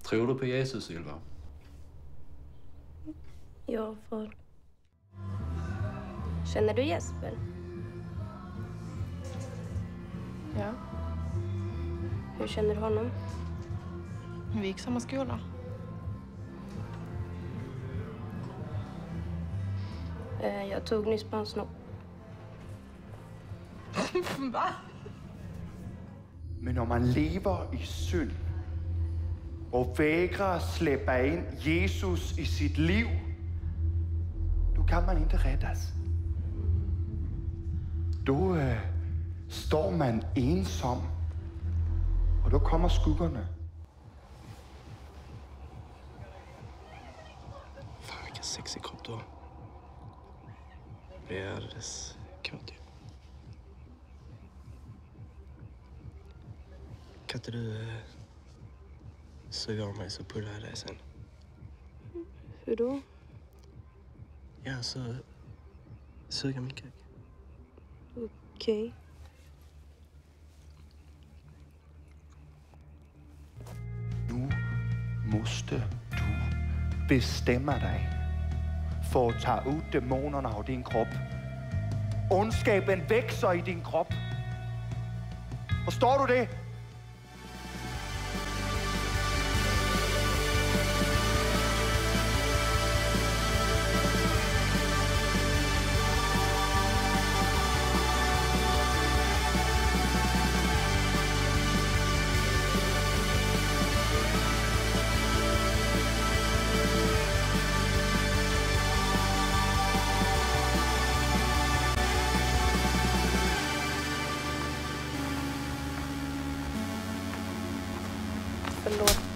Tror du på Jesus, Ylva? Ja, far. Känner du Jesper? Ja, Hur känner du honom? vi gick samma skola. Jag tog nyss på hans snopp. Va? Men når man lever i synd og vægrer at slippe ind Jesus i sit liv, då kan man inte räddas. Då står man ensom, og då kommer skuggerne. Fan, vilken sexig kropp du har. Det är alldeles kort ju. Kan inte du suga av mig så pullar jag dig sen? Hur då? Ja, så suga min kuk. Okej. Nu måste du bestämma dig for at tage ud dæmonerne af din krop. Ondskaben vækser i din krop. Forstår du det? Förlåt.